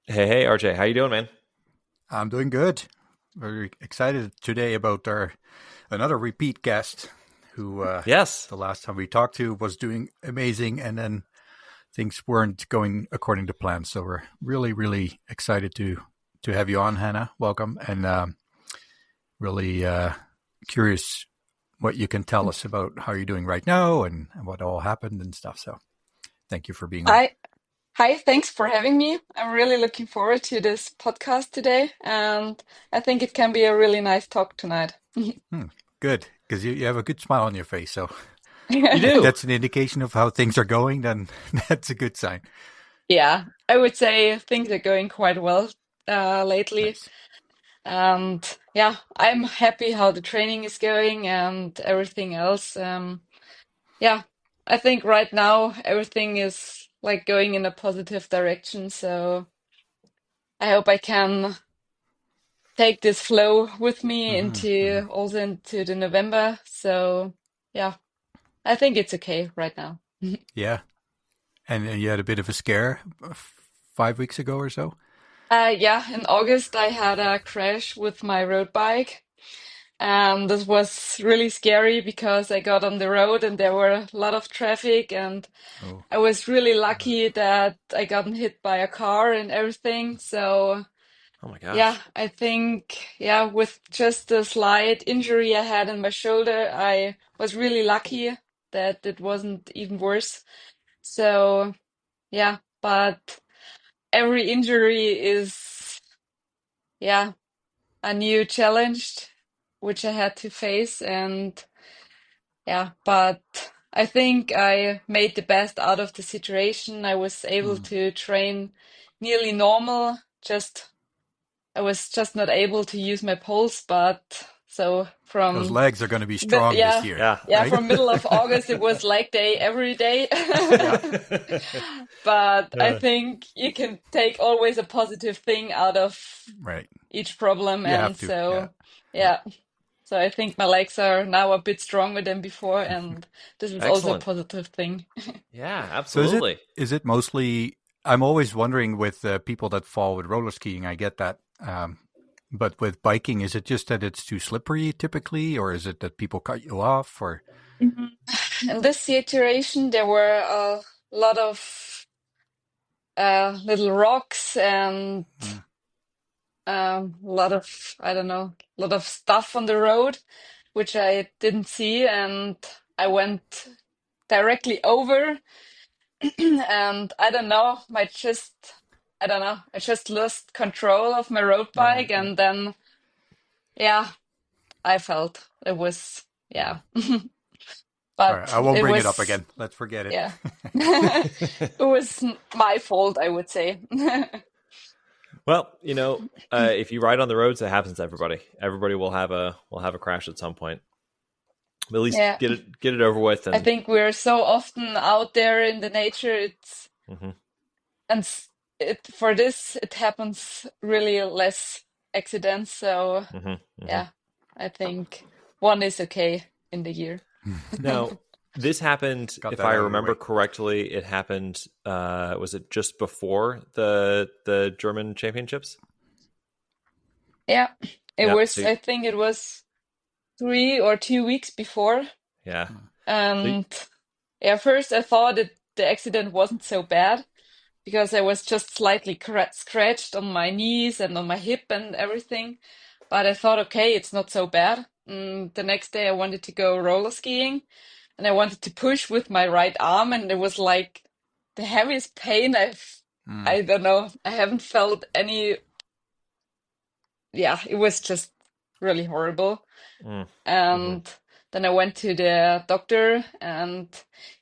Hey, RJ, how you doing, man? I'm doing good. Very excited today about our another repeat guest who Yes. the last time we talked to was doing amazing and then things weren't going according to plan. So we're really excited to have you on, Hannah. Welcome and really curious what you can tell us about how you're doing right now and what all happened and stuff. So thank you for being on. Hi, hi, thanks for having me. I'm really looking forward to this podcast today, and I think it can be a really nice talk tonight. Hmm, good, because you have a good smile on your face. So You if do. that's an indication of how things are going, then that's a good sign. Yeah, I would say things are going quite well lately, Nice. and yeah, I'm happy how the training is going and everything else. Yeah, I think right now everything is like going in a positive direction, so I hope I can take this flow with me Hmm. into also into the November. So yeah, I think it's okay right now. Yeah. And you had a bit of a scare 5 weeks ago or so. Yeah, in August I had a crash with my road bike. And this was really scary because I got on the road and there were a lot of traffic, and Oh, I was really lucky that I got hit by a car and everything. So Oh my yeah, gosh. I think, yeah, with just a slight injury I had in my shoulder, I was really lucky that it wasn't even worse. So, yeah, but every injury is, yeah, a new challenge which I had to face. And yeah, but I think I made the best out of the situation. I was able mm. to train nearly normal, just I was just not able to use my pulse, but so Those from legs are going to be but strong this yeah, year, Yeah. yeah, right? from middle of August it was leg day every day. Yeah. But I Uh, think you can take always a positive thing out of Right. each problem, You and have to. Yeah. so Yeah. yeah. So I think my legs are now a bit stronger than before, and this is also a Excellent. positive thing. Yeah, So absolutely. is it mostly? I'm always wondering with people that fall with roller skiing. I get that. But with biking, is it just that it's too slippery typically, or is it that people cut you off? Or Mhm. In this situation, there were a lot of little rocks and mm, a lot of, I don't know, a lot of stuff on the road, which I didn't see, and I went directly over, and I don't know, I don't know, I just lost control of my road right, bike, right. and then, yeah, I felt it was, yeah, All right. but I won't it bring it up was, again. Let's forget it. yeah, it was my fault, I would say. Well, if you ride on the roads, it happens to everybody. Everybody will have a crash at some point. But at least Yeah. get it over with I and think we're so often out there in the nature. mhm. And it for this it happens really less accidents. So Mhm. Mhm. yeah, I think one is okay in the year. Now, this happened, Got if that I out of the remember way. correctly, it happened was it just before the German championships? Yeah, it Yep. was. I think it was 3 or 2 weeks before. Yeah. So And yeah, first I thought that the accident wasn't so bad because I was just slightly scratched on my knees and on my hip and everything. But I thought, okay, it's not so bad. The next day I wanted to go roller skiing and I wanted to push with my right arm, and it was like the heaviest pain Mm, I don't know, I haven't felt any. Yeah, it was just really horrible. mm, hmm And then I went to the doctor, and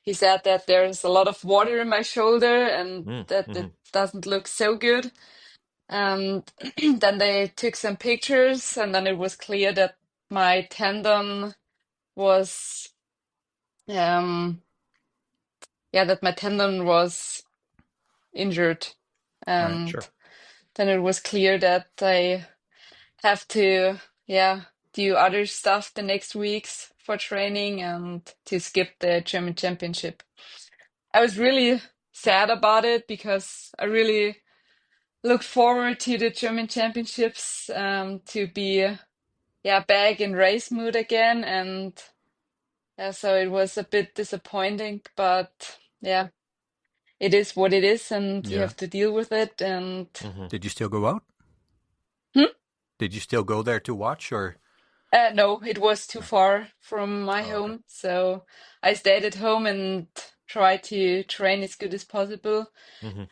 he said that there's a lot of water in my shoulder and mm, that it hmm doesn't look so good. And then they took some pictures, and then it was clear that my tendon was, um, yeah, that my tendon was injured. right. And sure. then it was clear that I have to, yeah, do other stuff the next weeks for training and to skip the German Championship. I was really sad about it because I really looked forward to the German Championships, to be back in race mood again, and so it was a bit disappointing, but yeah, it is what it is, and you Yeah. have to deal with it. And Did you still go out? Hmm? Did you still go there to watch, or? No, it was too far from my Oh, okay. home, so I stayed at home and tried to train as good as possible,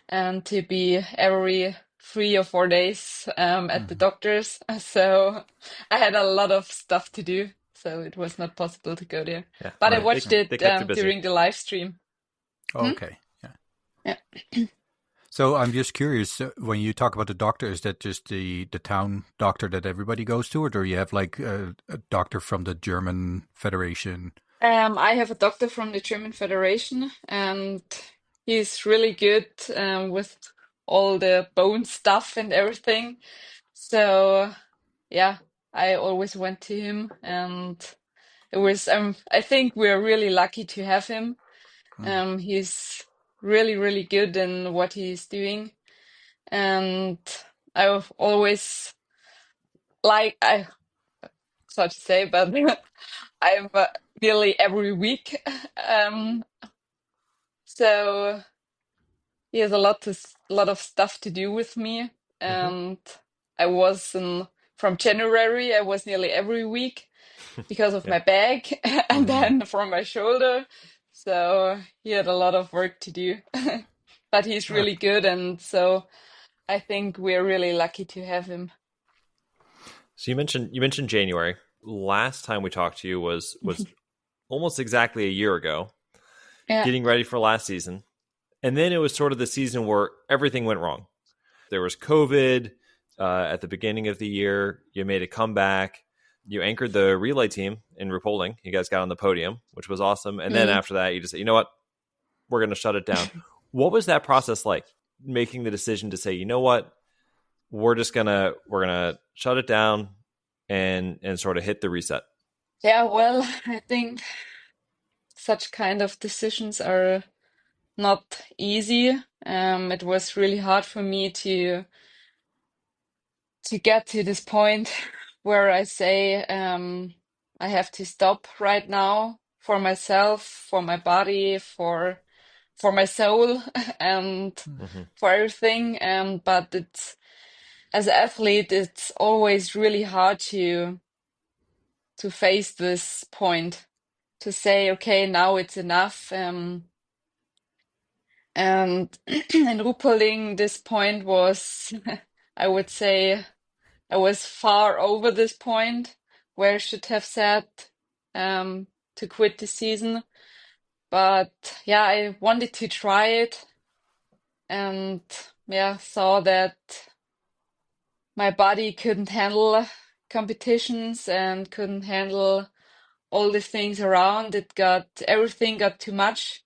and to be every 3 or 4 days at the doctor's. So I had a lot of stuff to do, so it was not possible to go there. Yeah, But I Right. watched they it kept you busy. during the live stream. Oh, Hmm? okay. Yeah. Yeah. So I'm just curious, when you talk about the doctor, is that just the town doctor that everybody goes to, or do you have like a doctor from the German Federation? I have a doctor from the German Federation, and he's really good with all the bone stuff and everything. So yeah, I always went to him, and it was I think we're really lucky to have him. He's really, really good in what he's doing, and I've always I such to say, but I'm nearly every week. Um, so he has a lot of stuff to do with me, and I was from January. I was nearly every week because of Yeah. my back, and then from my shoulder. So he had a lot of work to do, but he's Ah, really good, and so I think we're really lucky to have him. So you mentioned January. Last time we talked to you was almost exactly a year ago, Yeah. getting ready for last season. And then it was sort of the season where everything went wrong. There was COVID at the beginning of the year. You made a comeback. You anchored the relay team in Ruhpolding. You guys got on the podium, which was awesome. And then Mm. after that, you just said, you know what? We're going to shut it down. What was that process like? Making the decision to say, you know what? We're gonna shut it down and sort of hit the reset. Yeah, well, I think such kind of decisions are not easy. It was really hard for me to get to this point where I say I have to stop right now for myself, for my body, for my soul, and Mm-hmm. for everything. But it's as an athlete, it's always really hard to face this point, to say, okay, now it's enough. And in Ruhpolding, this point was, I would say, I was far over this point where I should have said to quit the season. But yeah, I wanted to try it, and yeah, saw that my body couldn't handle competitions and couldn't handle all the things around. Everything got too much.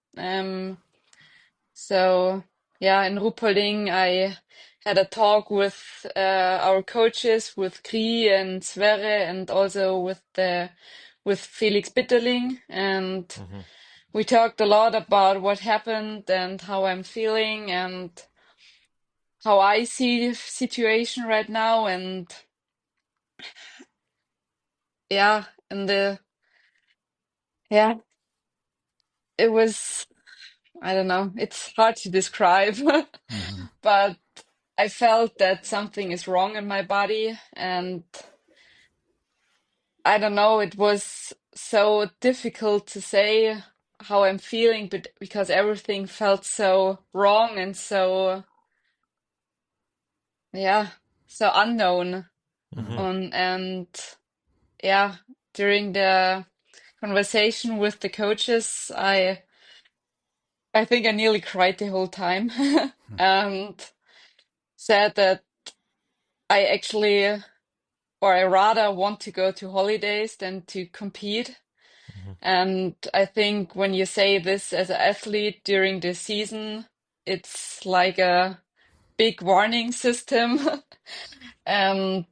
So yeah, in Ruhpolding, I had a talk with our coaches, with Kri and Sverre, and also with Felix Bitterling, and Mm-hmm. we talked a lot about what happened and how I'm feeling and how I see the situation right now, and yeah, and the yeah, it was, I don't know, it's hard to describe, mm-hmm. but I felt that something is wrong in my body, and I don't know, it was so difficult to say how I'm feeling, but because everything felt so wrong and so, yeah, so unknown. Mm-hmm. And yeah, during the conversation with the coaches, I think I nearly cried the whole time and said that I actually, or I rather want to go to holidays than to compete. And I think when you say this as an athlete during the season, it's like a big warning system. And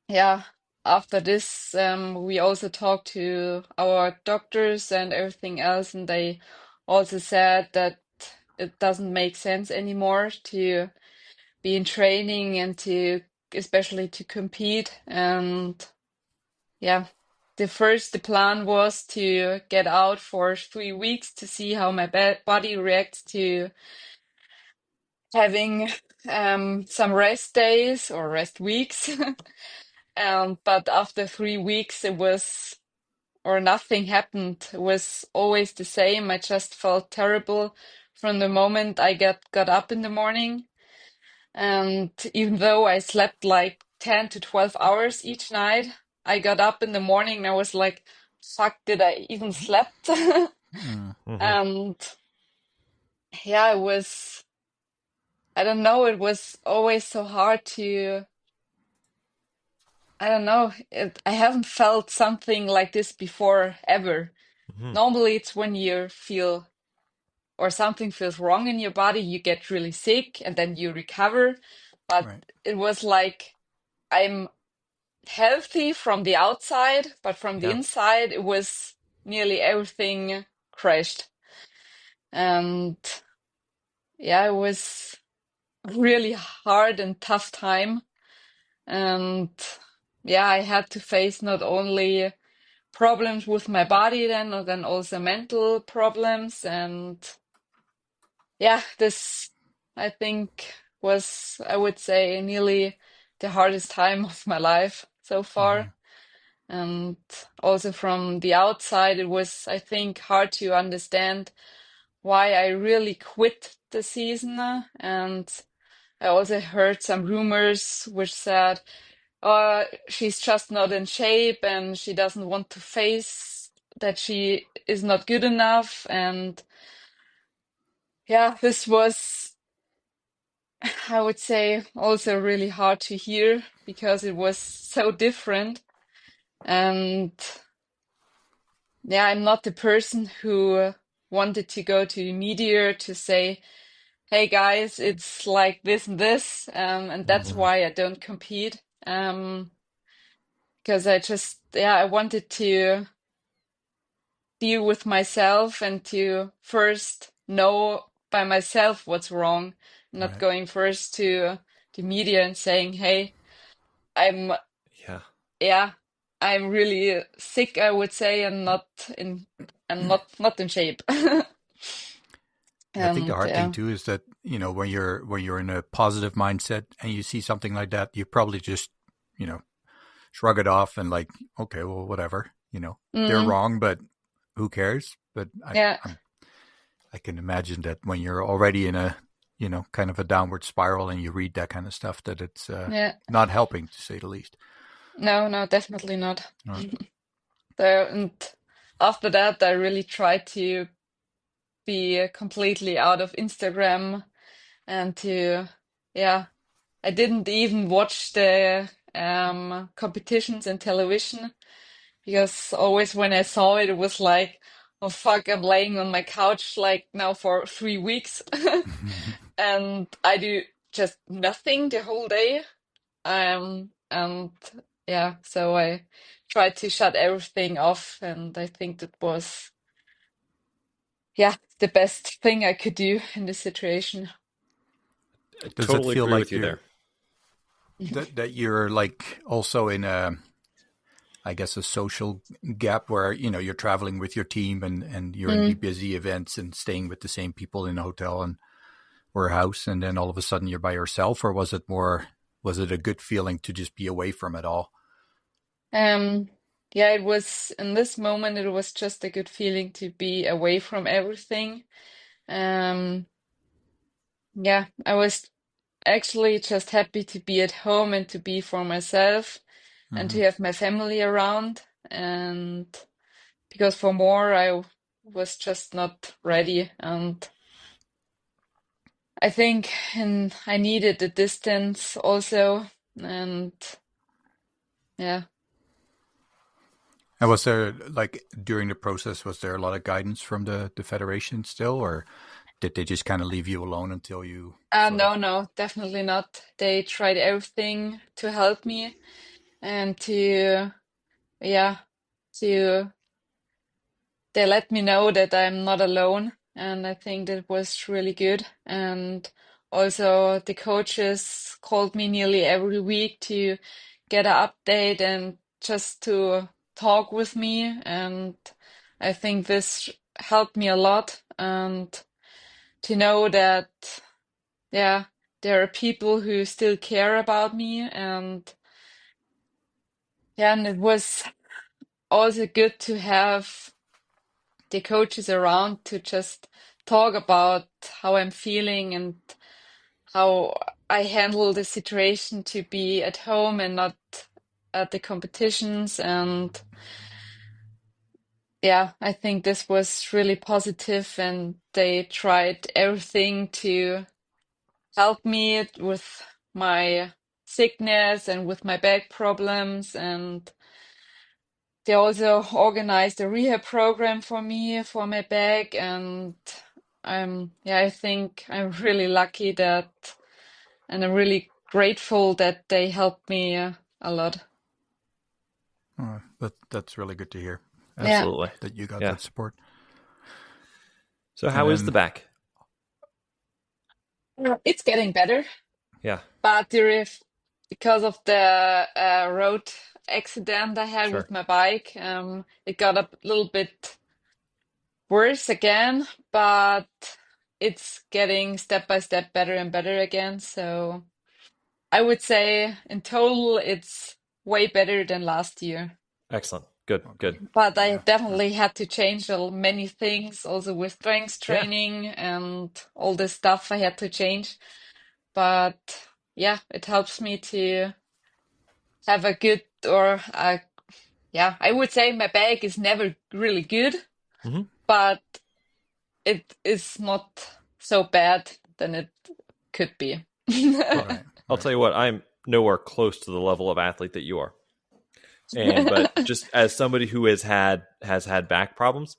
yeah, after this, we also talked to our doctors and everything else, and they also said that it doesn't make sense anymore to be in training and especially to compete. And yeah, the plan was to get out for 3 weeks to see how my body reacts to having some rest days or rest weeks. But after 3 weeks, nothing happened. It was always the same. I just felt terrible from the moment I got up in the morning. And even though I slept like 10 to 12 hours each night, I got up in the morning and I was like, fuck, did I even slept? And yeah, I don't know, it was always so hard I don't know, I haven't felt something like this before ever. Normally, it's when you feel or something feels wrong in your body, you get really sick and then you recover. But Right. it was like I'm healthy from the outside, but from the Yeah. inside, it was nearly everything crashed. And yeah, it was a really hard and tough time. And yeah, I had to face not only problems with my body then also mental problems. And yeah, this I think was, I would say, nearly the hardest time of my life so far. And also from the outside, it was, I think, hard to understand why I really quit the season. And I also heard some rumors which said, oh, she's just not in shape and she doesn't want to face that she is not good enough. And yeah, this was, I would say, also really hard to hear because it was so different. And yeah, I'm not the person who wanted to go to the media to say, hey guys, it's like this and this, and that's why I don't compete. Because I wanted to deal with myself and to first know by myself what's wrong, not Right. going first to the media and saying, hey, I'm, Yeah. yeah, I'm really sick, I would say, and in, not in shape. I think the And hard thing yeah, too is that, when you're in a positive mindset and you see something like that, you probably just, shrug it off and like, okay, well, whatever, they're mm, wrong, but who cares? But yeah, I can imagine that when you're already in a, kind of a downward spiral and you read that kind of stuff, that it's yeah, not helping, to say the least. no, no, definitely not. Right. So, and after that, I really tried to be completely out of Instagram and yeah, I didn't even watch the competitions in television because always when I saw it, it was like, oh fuck, I'm laying on my couch like now for 3 weeks and I do just nothing the whole day. And yeah, so I tried to shut everything off, and I think that was, yeah, the best thing I could do in this situation. I Does it totally feel agree like with you there. that you're like also in a, I guess, a social gap where, you're traveling with your team and you're in the Mm. busy events and staying with the same people in a hotel and or a house, and then all of a sudden you're by yourself? Or was it a good feeling to just be away from it all? Um, yeah, it was in this moment, it was just a good feeling to be away from everything. Um, yeah, I was actually just happy to be at home and to be for myself and Hmm. to have my family around. And because for more, I was just not ready. And I think I needed the distance also. And yeah. And was there, like, during the process, was there a lot of guidance from the federation still, or did they just kind of leave you alone until you sort No, of? no, definitely not. They tried everything to help me and yeah, to, they let me know that I'm not alone. And I think that was really good. And also the coaches called me nearly every week to get an update and just to talk with me. And I think this helped me a lot. And to know that, yeah, there are people who still care about me. And yeah, and it was also good to have the coaches around to just talk about how I'm feeling and how I handle the situation to be at home and not at the competitions. And yeah, I think this was really positive, and they tried everything to help me with my sickness and with my back problems. And they also organized a rehab program for me for my back. And yeah, I think I'm really lucky that, and I'm really grateful that they helped me a lot. That's really good to hear. Yeah. Absolutely. That you got Yeah. that support. So how is the back? It's getting better, Yeah. but because of the road accident I had Sure. with my bike, it got a little bit worse again, but it's getting step by step better and better again. So I would say in total, it's way better than last year. Excellent. Good. Good. But I Yeah. definitely had to change many things, also with strength Yeah. training and all this stuff I had to change. But yeah, it helps me to have a good, yeah, I would say my back is never really good, hmm but it is not so bad than it could be. Well, Right. I'll tell you what, I'm nowhere close to the level of athlete that you are. But just as somebody who has had back problems,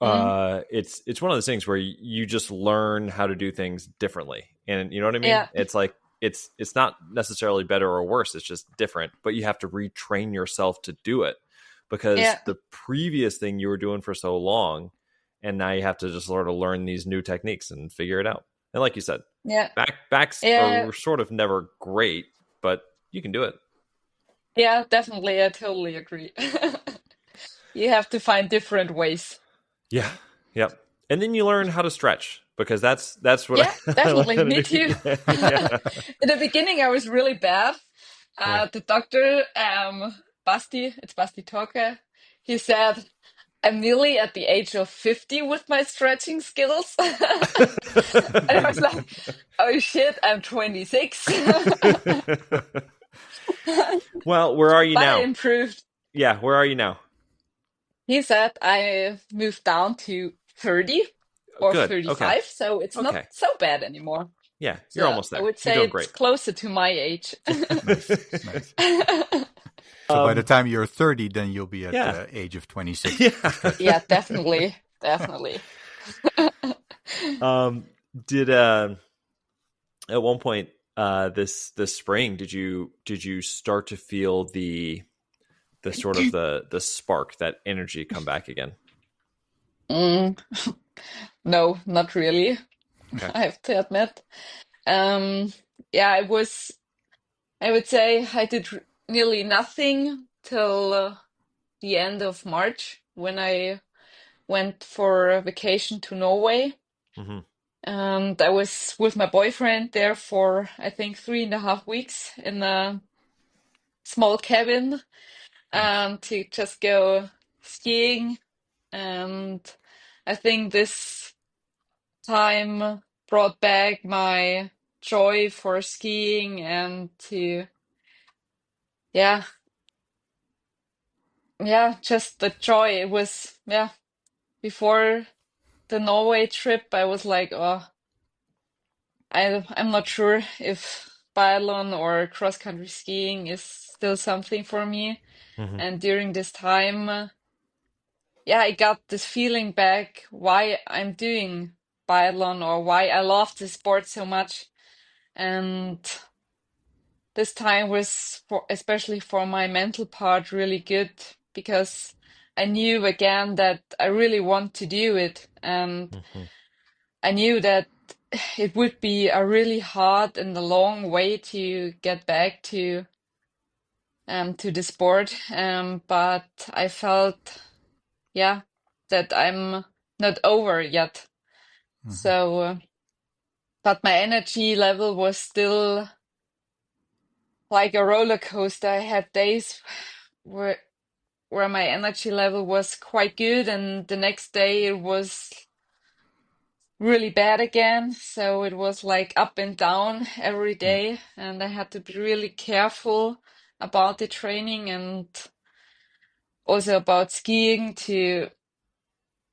Mm, it's one of those things where you just learn how to do things differently. And you know what I mean? yeah, It's like it's not necessarily better or worse, it's just different, but you have to retrain yourself to do it because yeah, the previous thing you were doing for so long, and now you have to just sort of learn these new techniques and figure it out. And like you said, yeah, backs yeah, are sort of never great, but you can do it. yeah, definitely. I totally agree. You have to find different ways. Yeah. Yep. And then you learn how to stretch because that's what Yeah, I learned definitely. how to Me do. too. Yeah. In the beginning, I was really bad. Yeah. The doctor, it's Basti Talker, he said, I'm nearly at the age of 50 with my stretching skills. And I was like, oh shit, I'm 26. Well, where are you But I now? improved. Yeah, where are you now? He said I moved down to 30 or Good. Okay. 35, so it's not Okay. so bad anymore. Yeah, you're So almost I there. would You're say doing it's great. closer to my age. Nice. Nice. So by the Um, time you're 30, then you'll be at yeah. the age of 26. Yeah. Yeah, definitely. Definitely. Did at one point this spring did you start to feel the sort of the spark, that energy come back again? Mm, no, not really, Okay. I have to admit. Um, yeah, I would say I did nearly nothing till the end of March when I went for a vacation to Norway. hmm And I was with my boyfriend there for, I think, 3.5 weeks in a small cabin Nice. to just go skiing. And I think this time brought back my joy for skiing and yeah, yeah, just the joy. It was, yeah, before the Norway trip, I was like, oh, I'm not sure if biathlon or cross-country skiing is still something for me. hmm And during this time, yeah, I got this feeling back why I'm doing biathlon or why I love this sport so much. And this time was for, especially for my mental part, really good because I knew again that I really want to do it. And hmm I knew that it would be a really hard and a long way to get back to the sport. But I felt, yeah, that I'm not over yet. So, but my energy level was still like a roller coaster. I had days where my energy level was quite good, and the next day it was really bad again. So it was like up and down every day, and I had to be really careful about the training and also about skiing to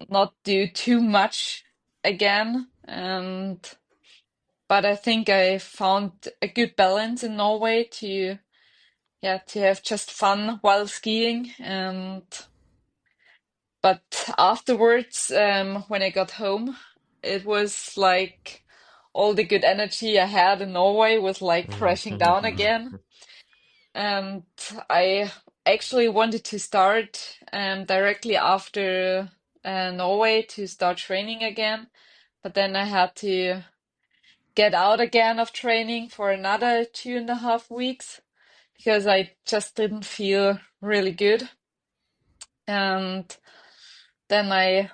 not do too much again. And but I think I found a good balance in Norway to to have just fun while skiing. And but afterwards, when I got home, it was like all the good energy I had in Norway was like crashing down again. And I actually wanted to start directly after Norway to start training again. But then I had to get out again of training for another 2.5 weeks because I just didn't feel really good. And then I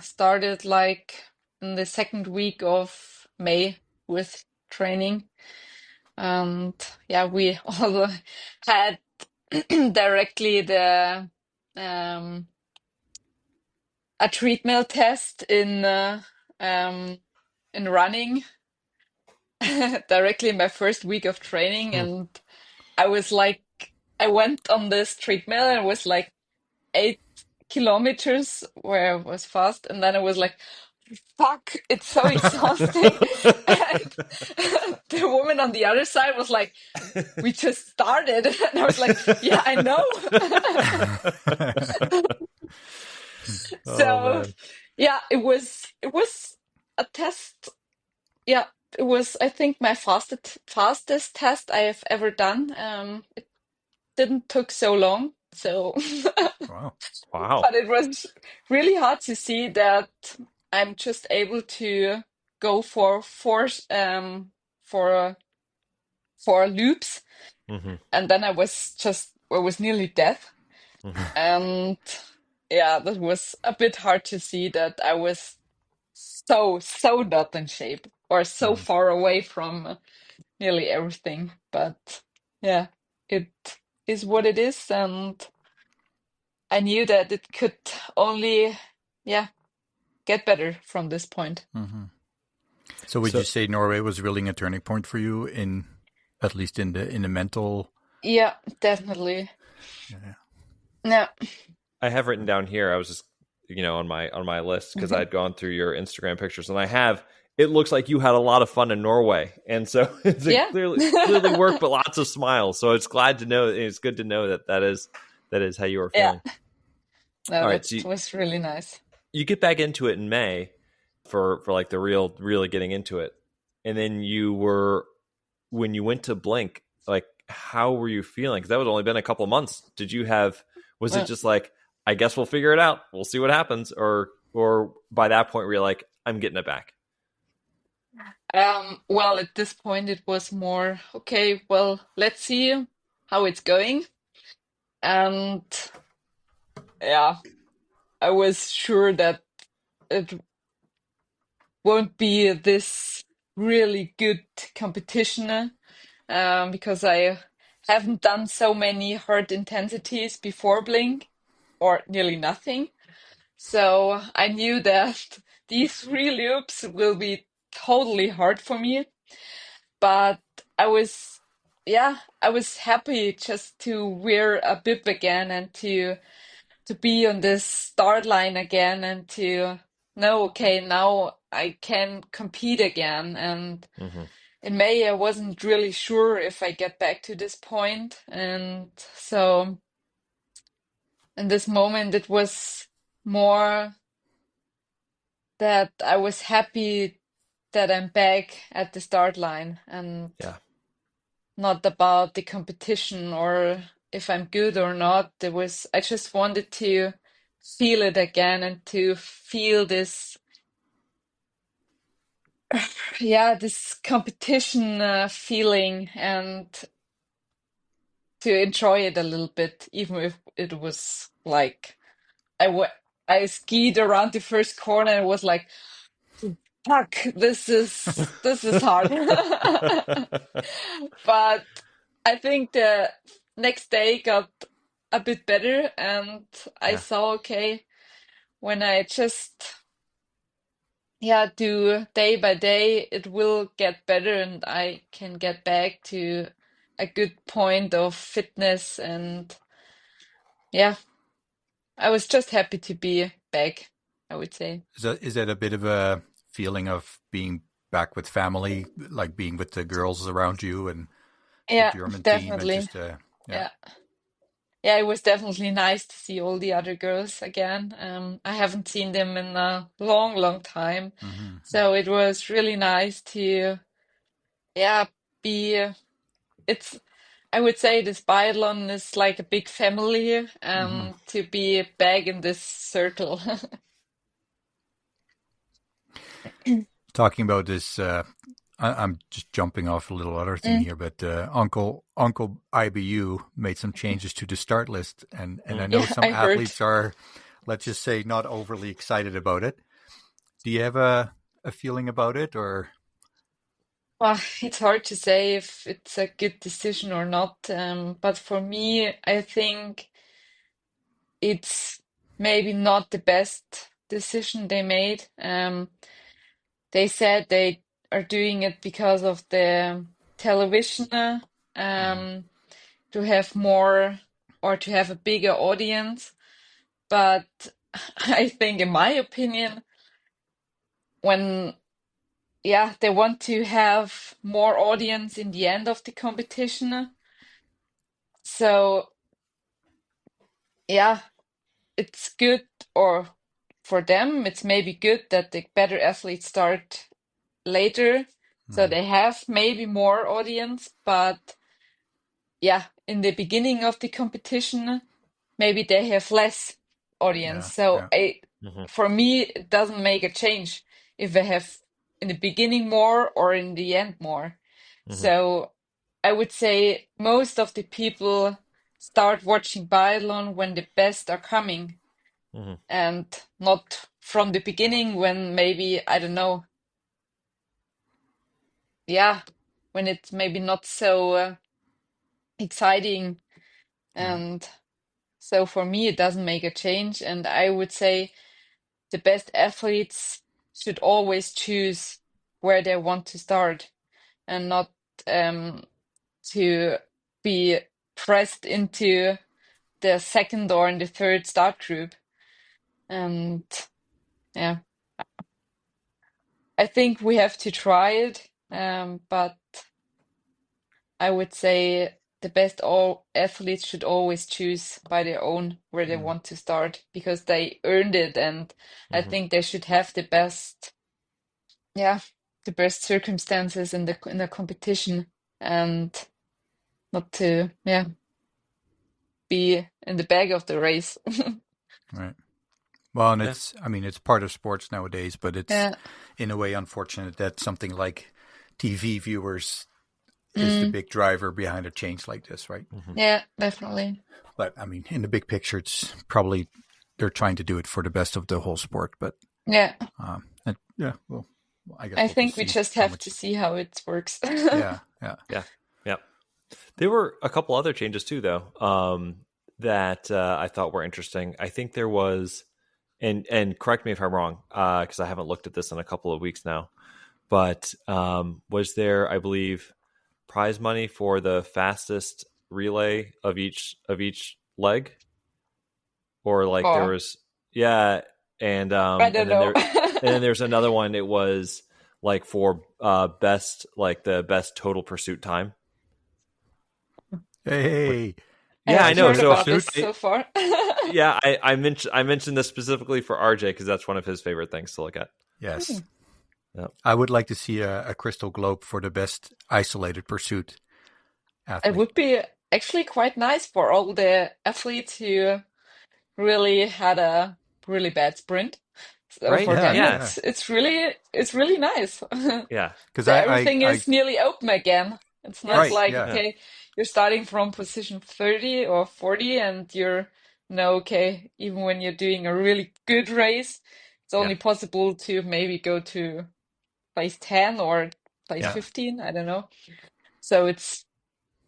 started like in the second week of May with training. And we also had directly the a treadmill test in running directly in my first week of training. And I was like, I went on this treadmill and it was like 8 kilometers where I was fast, and then I was like, fuck, it's so exhausting. And the woman on the other side was like, we just started. And I was like, yeah, I know. So man. it was a test. Yeah, it was, I think, my fastest test I have ever done. It didn't took so long. So Wow. Wow. but it was really hard to see that I'm just able to go for for four loops, and then I was nearly death. And that was a bit hard to see that I was so not in shape or so far away from nearly everything. But yeah, it is what it is, and I knew that it could only, get better from this point. So would So you say Norway was really a turning point for you in, at least in the mental? Yeah, definitely. Yeah. Yeah. I have written down here, I was just, on my list because I'd gone through your Instagram pictures, and it looks like you had a lot of fun in Norway. And so it's Yeah. clearly work, but lots of smiles. So it's good to know that is how you were Yeah. feeling. No, All right. that So was really nice. you get back into it in May for like the really getting into it. And then when you went to Blink, like, how were you feeling? Because that was only been a couple of months. Was it Yeah. just like, I guess we'll figure it out, we'll see what happens? Or by that point, were you like, I'm getting it back? Well, at this point, it was more, okay, well, let's see how it's going. And yeah, I was sure that it won't be this really good competition, because I haven't done so many hard intensities before Blink, or nearly nothing. So I knew that these three loops will be totally hard for me. But I was, I was happy just to wear a bib again and to be on this start line again and to know, okay, now I can compete again. And in May, I wasn't really sure if I get back to this point. And so in this moment, it was more that I was happy that I'm back at the start line and Yeah. not about the competition or if I'm good or not. I just wanted to feel it again and to feel this yeah, this competition feeling and to enjoy it a little bit, even if it was like I w I skied around the first corner and was like, fuck, this is hard. But I think the next day got a bit better, and I Yeah. saw, okay, when I just yeah do day by day, it will get better, and I can get back to a good point of fitness. And yeah, I was just happy to be back, I would say. Is that a bit of a feeling of being back with family, like being with the girls around you and the Yeah, German team, and definitely. just yeah. Yeah. Yeah, it was definitely nice to see all the other girls again. I haven't seen them in a long, long time. Mm-hmm. So it was really nice to, yeah, be, it's, I would say this biathlon is like a big family, Mm-hmm. to be back in this circle. Talking about this, I'm just jumping off a little other thing Mm, here, but Uncle IBU made some changes to the start list, and I Mm. know yeah, some I heard. athletes are, let's just say, not overly excited about it. Do you have a feeling about it, or Well, it's hard to say if it's a good decision or not. But for me, I think it's maybe not the best decision they made. They said they are doing it because of the television, mm, um, to have more or to have a bigger audience. But I think, in my opinion, when yeah, they want to have more audience in the end of the competition. So yeah, it's good, or for them, it's maybe good that the better athletes start later, so mm, they have maybe more audience. But yeah, in the beginning of the competition, maybe they have less audience. yeah, So yeah, Mhm. for me, it doesn't make a change if they have in the beginning more or in the end more. Mhm. So I would say most of the people start watching biathlon when the best are coming, Mhm. and not from the beginning when maybe, I don't know, yeah, when it's maybe not so exciting. yeah, And so for me, it doesn't make a change. And I would say the best athletes should always choose where they want to start, and not um, to be pressed into the second or in the third start group. And yeah, I think we have to try it. But I would say the best all athletes should always choose by their own where they mm, want to start, because they earned it, and I Mhm. think they should have the best, yeah, the best circumstances in the competition, and not to, yeah, be in the back of the race. right. Well, and Yeah. I mean, it's part of sports nowadays, but it's Yeah. in a way unfortunate that something like TV viewers is the Mm, big driver behind a change like this, right? Mhm. yeah, definitely. But I mean, in the big picture, it's probably they're trying to do it for the best of the whole sport. But Yeah, yeah, well, I guess I we'll just think we see just how have to much. see how it works. Yeah, yeah. Yeah. Yeah. There were a couple other changes too, though, that I thought were interesting. I think there was, and correct me if I'm wrong, because I haven't looked at this in a couple of weeks now. But was there, I believe, prize money for the fastest relay of each leg, or like there Oh, was, yeah, I don't know. and then there's another one. It was like for best, like the best total pursuit time. Which, Hey, I yeah, I haven't total know. heard So about this pursuit. so far. yeah, I mentioned this specifically for RJ because that's one of his favorite things to look at. Hmm. Yes, Yeah. I would like to see a crystal globe for the best isolated pursuit It athlete. would be actually quite nice for all the athletes who really had a really bad sprint. So Right? for Yeah, them, Yeah. it's really nice. Yeah. because So everything is nearly open again. It's not right, Yes. like, yeah, Yeah. okay, you're starting from position 30 or 40 and you're no, okay, even when you're doing a really good race, it's Yeah. only possible to maybe go to place 10 or place yeah. 15, I don't know. So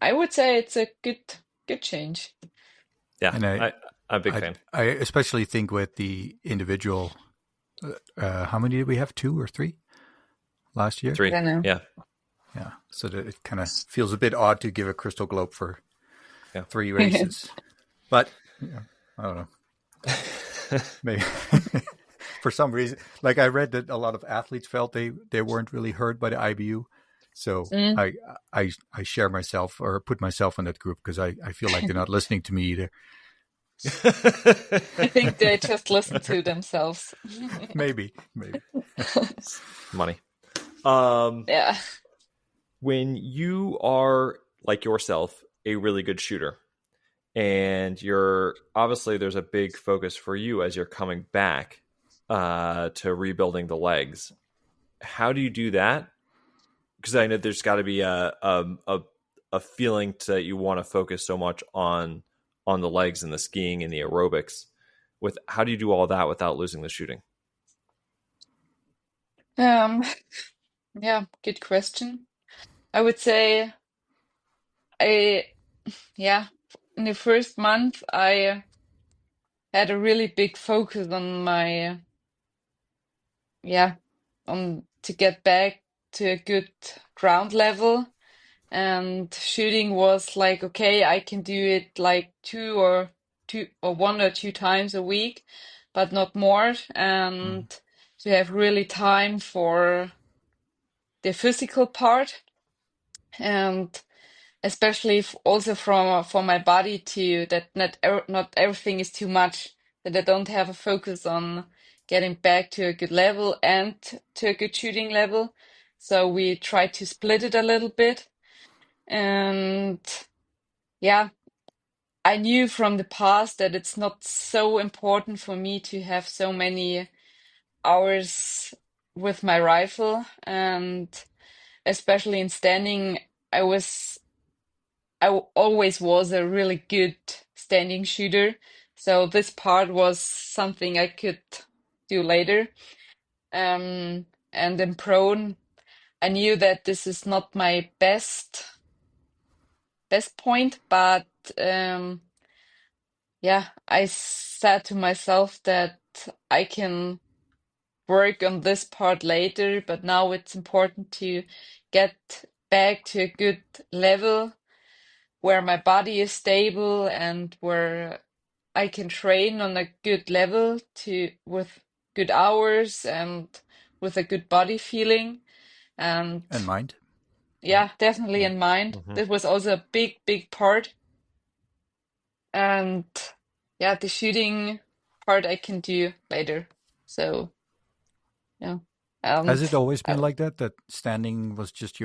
I would say it's a good change. Yeah. And I'm a big I, fan. I especially think with the individual. How many did we have? 2 or 3 last year? 3. I don't know. Yeah. Yeah, so that it kind of feels a bit odd to give a crystal globe for Yeah. 3 races, but yeah, I don't know. Maybe for some reason, like I read that a lot of athletes felt they weren't really heard by the IBU, so Mm. I share myself or put myself in that group because I feel like they're not listening to me either. I think they just listen to themselves. maybe. Money. Yeah. When you are like yourself, a really good shooter, and you're obviously there's a big focus for you as you're coming back to rebuilding the legs. How do you do that? Because I know there's got to be a feeling that you want to focus so much on the legs and the skiing and the aerobics. With how do you do all that without losing the shooting? Um, yeah, good question. I would say I, yeah, in the first month, I had a really big focus on yeah, on to get back to a good ground level. And shooting was like, okay, I can do it like two or 1 or 2 times a week, but not more. And to have really time for the physical part. And especially also for my body too, that not everything is too much, that I don't have a focus on getting back to a good level and to a good shooting level. So we try to split it a little bit. And yeah, I knew from the past that it's not so important for me to have so many hours with my rifle, and especially in standing, always was a really good standing shooter. So this part was something I could do later. And in prone, I knew that this is not my best point, but um, yeah, I said to myself that I can work on this part later, but now it's important to get back to a good level where my body is stable and where I can train on a good level with good hours and with a good body feeling. And And mind, right? yeah, definitely Yeah. in mind. Mm-hmm. That was also a big part. And yeah, the shooting part I can do later. So yeah. Has And it always been uh, like that? That standing was just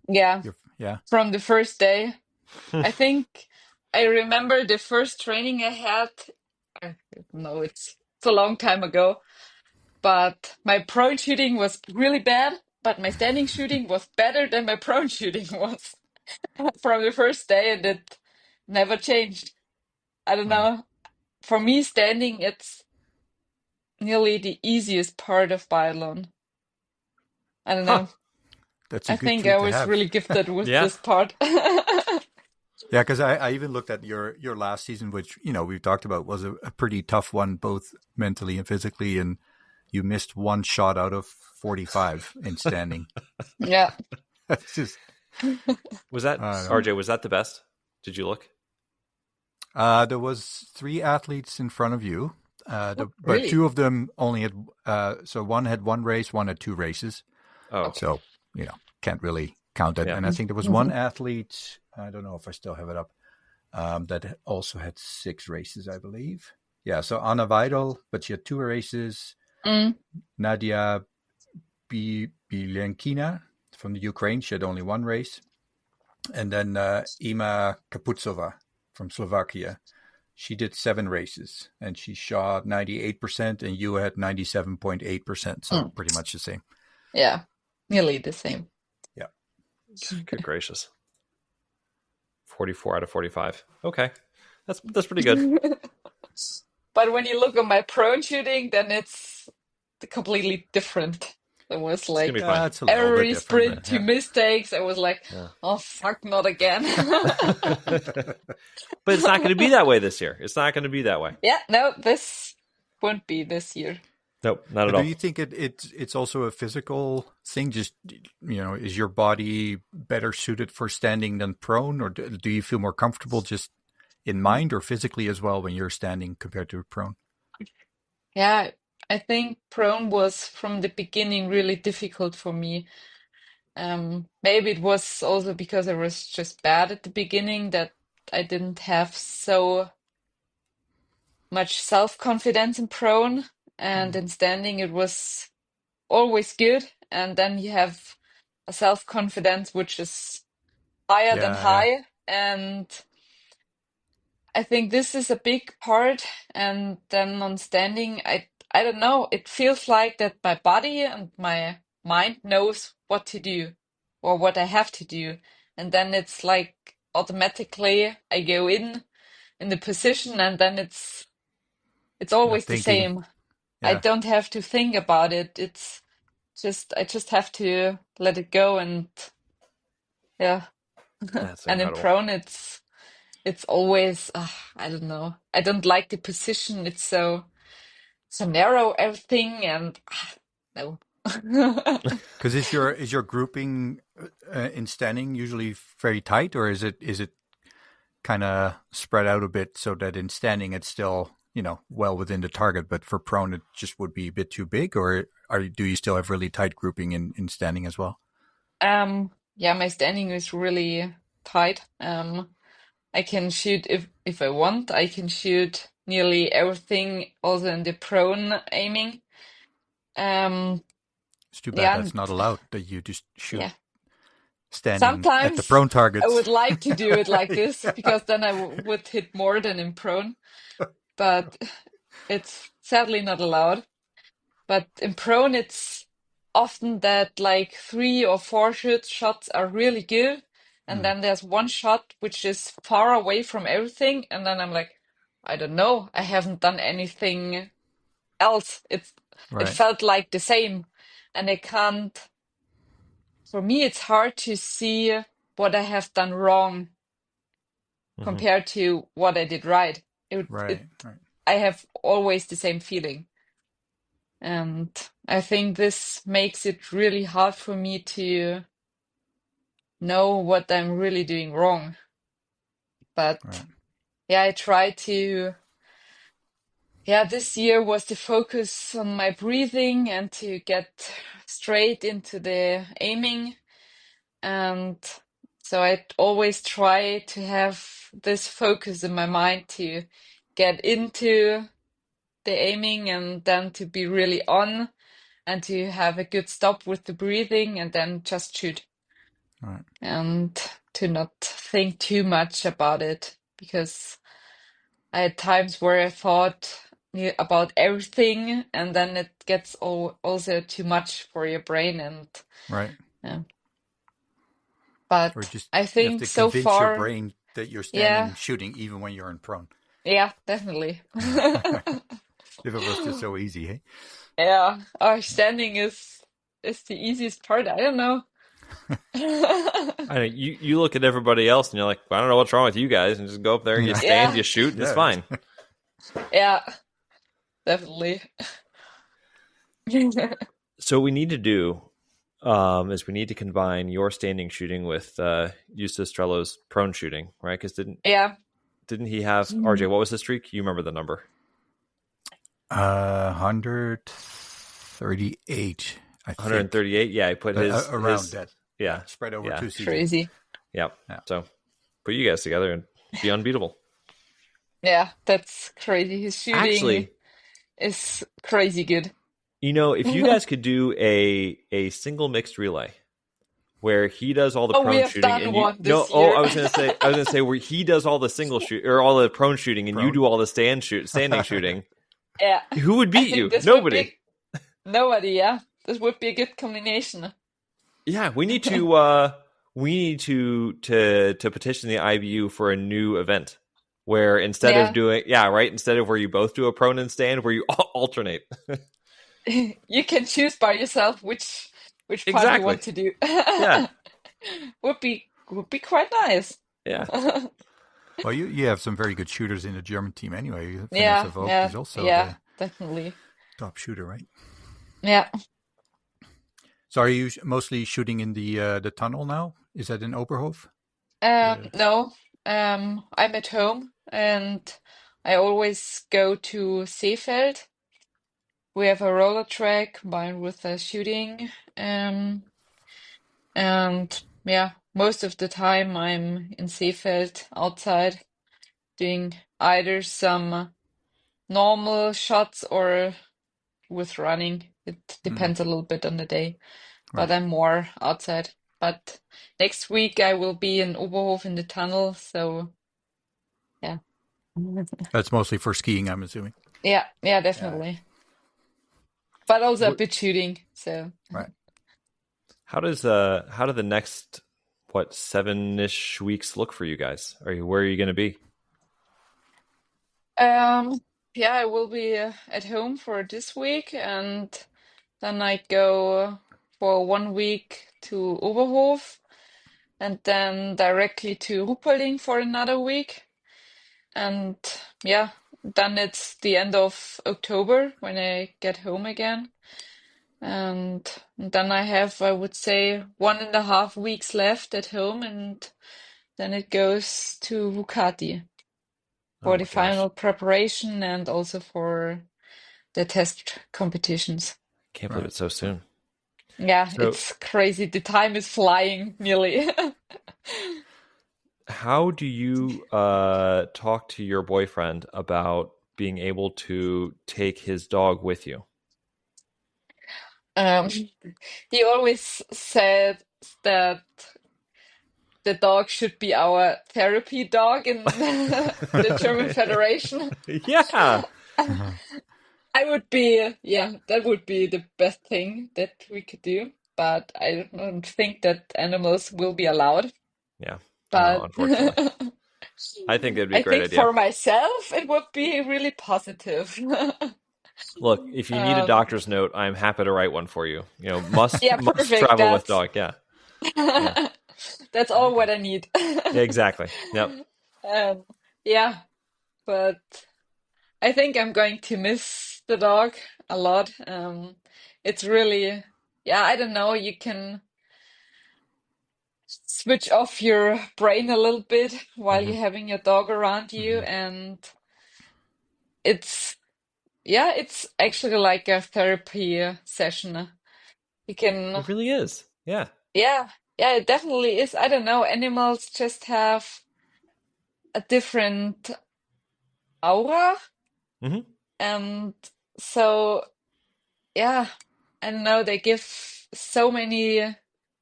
yeah, your yeah. from the first day, I think I remember the first training I had. I don't know, it's a long time ago, but my prone shooting was really bad, but my standing shooting was better than my prone shooting was from the first day, and it never changed. I don't Wow. know. For me, standing, it's nearly the easiest part of biathlon. I don't Huh. know. That's a I good think I trait to was have. really gifted with Yeah. this part. Yeah, because I even looked at your last season, which we've talked about was a pretty tough one, both mentally and physically, and you missed one shot out of 45 in standing. Yeah. That's just Was that I don't know. RJ? Was that the best? Did you look? There was 3 athletes in front of you, Oh, but really? 2 of them only had so one had 1 race, one had 2 races. Oh, Okay. So can't really count it. yeah. And I think there was one athlete. I don't know if I still have it up. That also had 6 races, I believe. Yeah, so Anna Weidel, but she had 2 races. Mm. Nadia Bilenkina from the Ukraine, she had only 1 race. And then Ima Kaputsova from Slovakia. she did 7 races and she shot 98% and you had 97.8%. So pretty much the same. Yeah, nearly the same. Yeah. Good gracious. 44 out of 45. Okay. That's pretty good. But when you look at my prone shooting, then it's completely different. It was It's gonna be like fine. It's a little bit every different. sprint, 2 mistakes. I was like, Yeah. oh fuck, not again. But it's not going to be that way this year. It's not going to be that way. Yeah, no, this won't be this year. Nope, not at Do all. you think it's also a physical thing? Just, is your body better suited for standing than prone, or do you feel more comfortable just in mind or physically as well when you're standing compared to prone? Yeah, I think prone was from the beginning really difficult for me. Maybe it was also because I was just bad at the beginning that I didn't have so much self-confidence in prone, and in standing it was always good. And then you have a self-confidence which is higher than Yeah. high, and I think this is a big part. And then on standing, I don't know, it feels like that my body and my mind knows what to do or what I have to do. And then it's like automatically I go in the position, and then it's Not always the thinking. same. I Yeah. don't have to think about it. It's just I just have to let it go, and yeah. That's And in incredible. prone it's always I don't know. I don't like the position. It's so narrow everything, and no. Because is your grouping in standing usually very tight, or is it kind of spread out a bit so that in standing it's still well within the target, but for prone it just would be a bit too big, or do you still have really tight grouping in standing as well? Yeah, my standing is really tight. I can shoot if I want. I can shoot nearly everything, also in the prone aiming. It's too bad Yeah, that's not allowed, that you just shoot yeah. standing at the Sometimes prone I would targets. like to do it like this Yeah. because then I would hit more than in prone, but it's sadly not allowed. But in prone, it's often that like 3 or 4 shots are really good, and Mm, then there's one shot which is far away from everything, and then I'm like, I don't know, I haven't done anything else. It right. felt like the same, and I can't. For me, it's hard to see what I have done wrong Hmm. compared to what I did right. Right. Right. I have always the same feeling. And I think this makes it really hard for me to know what I'm really doing wrong. But Right. yeah, I try to. Yeah, this year was the focus on my breathing and to get straight into the aiming. And so I always try to have this focus in my mind to get into the aiming and then to be really on and to have a good stop with the breathing and then just shoot Right. and to not think too much about it, because I had times where I thought about everything and then it gets also too much for your brain, and Right. yeah. Or But just I you have think to so convince your far, brain that you're yeah, standing shooting even when you're in prone. yeah, definitely. If it was just so easy, hey? Yeah, our standing is the easiest part. I don't know. I know you look at everybody else and you're like, I don't know what's wrong with you guys, and just go up there, you Yeah. stand, Yeah, you shoot, and it's Yeah. fine. yeah, definitely. So what we need to do is we need to combine your standing shooting with Eustace Strello's prone shooting, right? Because Yeah. didn't he have RJ? What was the streak? You remember the number? 138, I think. 138. Yeah, he put around that. Yeah, Spread over yeah. 2 seasons. Crazy. Yeah. Yeah. So put you guys together and be unbeatable. Yeah, that's crazy. His shooting Actually, is crazy good. if you guys could do a single mixed relay where he does all the Oh, we prone have shooting done and you one this oh, year. I was gonna say where he does all the single shoot or all the prone shooting and you Prone. do all the standing shooting. Yeah, Who would I beat you? think this would Nobody. be nobody. Yeah, this would be a good combination. Yeah, we need to petition the IBU for a new event where instead of instead of where you both do a prone and stand, where you alternate. You can choose by yourself which part you Exactly. want to do. Yeah. Would be quite nice. Yeah. Well, you have some very good shooters in the German team anyway. Vanessa Yeah, Vogt yeah, is also yeah, the definitely. top shooter, right? Yeah. So are you mostly shooting in the tunnel now? Is that in Oberhof? No. I'm at home and I always go to Seefeld. We have a roller track combined with shooting. And yeah, most of the time I'm in Seefeld outside doing either some normal shots or with running. It depends a little bit on the day, but Right. I'm more outside. But next week I will be in Oberhof in the tunnel, so yeah. That's mostly for skiing, I'm assuming. Yeah, Yeah. definitely. But also a bit shooting, so Right. How do the next 7-ish weeks look for you guys? Where are you going to be? yeah, I will be at home for this week, and then I go for 1 week to Oberhof, and then directly to Ruppolding for another week. And yeah, then it's the end of October when I get home again. And then I have, I would say, 1.5 weeks left at home, and then it goes to Vucati Oh for my the gosh. final preparation and also for the test competitions. Can't believe it's so soon. Yeah, So it's crazy. The time is flying nearly. how do you talk to your boyfriend about being able to take his dog with you? Um, he always said that the dog should be our therapy dog in the German Federation. Yeah. I would be, yeah, that would be the best thing that we could do. But I don't think that animals will be allowed. Yeah. No, But unfortunately. I think it'd be a I great think idea. for myself, it would be really positive. Look, if you need a Um, doctor's note, I'm happy to write one for you. Must yeah, perfect. travel with dog. Yeah. Yeah. That's all what I need. Yeah, exactly. Yep. Um, yeah, but I think I'm going to miss the dog a lot. It's really, yeah, I don't know, you can switch off your brain a little bit while Mm-hmm. you're having your dog around you, and it's, yeah, it's actually like a therapy session. You can, It really is. Yeah. yeah, yeah, it definitely is. I don't know, animals just have a different aura, Mm-hmm. and so, yeah, I don't know, they give so many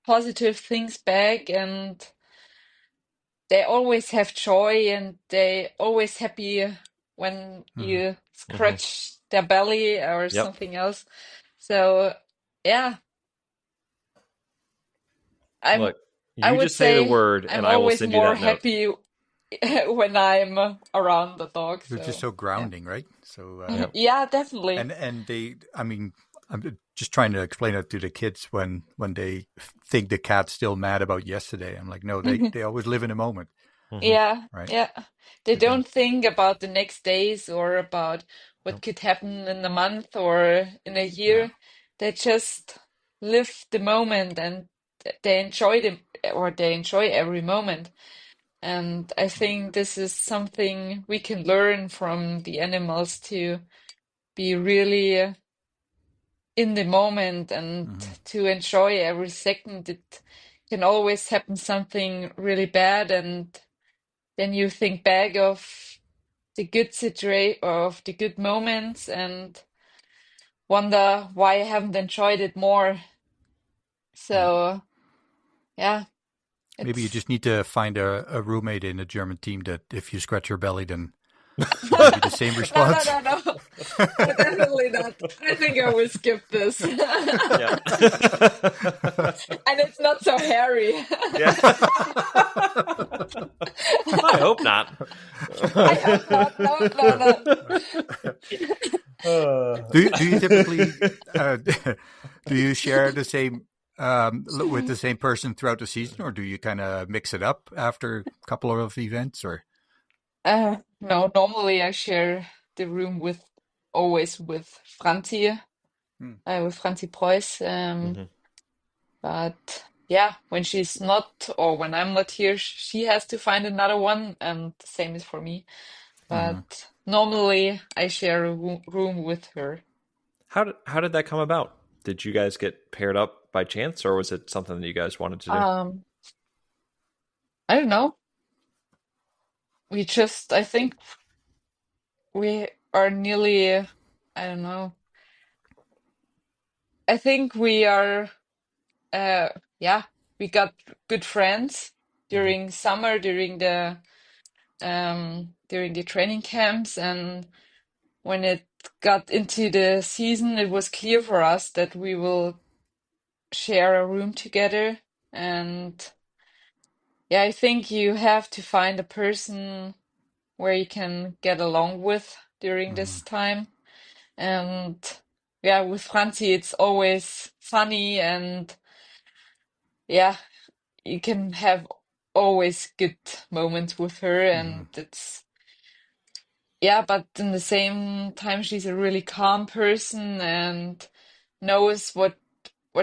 positive things back, and they always have joy, and they always happy when Mm-hmm. you Mm-hmm. scratch their belly or Yep. something else. So, yeah, I'm Look, I you would just say the say word I'm and I will always send you more that note. happy when I'm around the dog. You're just So, so yeah. grounding, right? So Yep. Yeah, definitely. and they, I mean, I'm just trying to explain it to the kids when they think the cat's still mad about yesterday. I'm like, no, they always live in a moment, Mm-hmm. Yeah, right? yeah. They They don't. don't think about the next days or about what Nope. could happen in a month or in a Yeah. year. They just live the moment, and they enjoy they enjoy every moment. And I think this is something we can learn from the animals, to be really in the moment and Mm-hmm. to enjoy every second. It can always happen something really bad, and then you think back of the good situation, of the good moments, and wonder why I haven't enjoyed it more. Yeah. So yeah, Maybe you it's just need to find a roommate in a German team that if you scratch your belly, then maybe the same no, no, response. no, no, no, definitely not. I think I will skip this, and Yeah. it's not so hairy. Yeah. I hope not. I hope not. No, no, no. Do you typically do you share the same with the same person throughout the season, or do you kind of mix it up after a couple of events? Or No, normally I share the room always with Franzi, Hmm. with Franzi Preuß. Mhm. But yeah, when she's not or when I'm not here, she has to find another one, and the same is for me. Mhm. But normally I share a room with her. How did that come about? Did you guys get paired up by chance, or was it something that you guys wanted to do? Um, I don't know. I think we are nearly, I don't know. I think we are, uh, yeah, we got good friends Mhm. during summer, during the training camps, and when it got into the season, it was clear for us that we will share a room together. And yeah, I think you have to find a person where you can get along with during this Mhm. time. And yeah, with Franzi, it's always funny, and yeah, you can have always good moments with her, and Mhm. yeah, but in the same time, she's a really calm person and knows what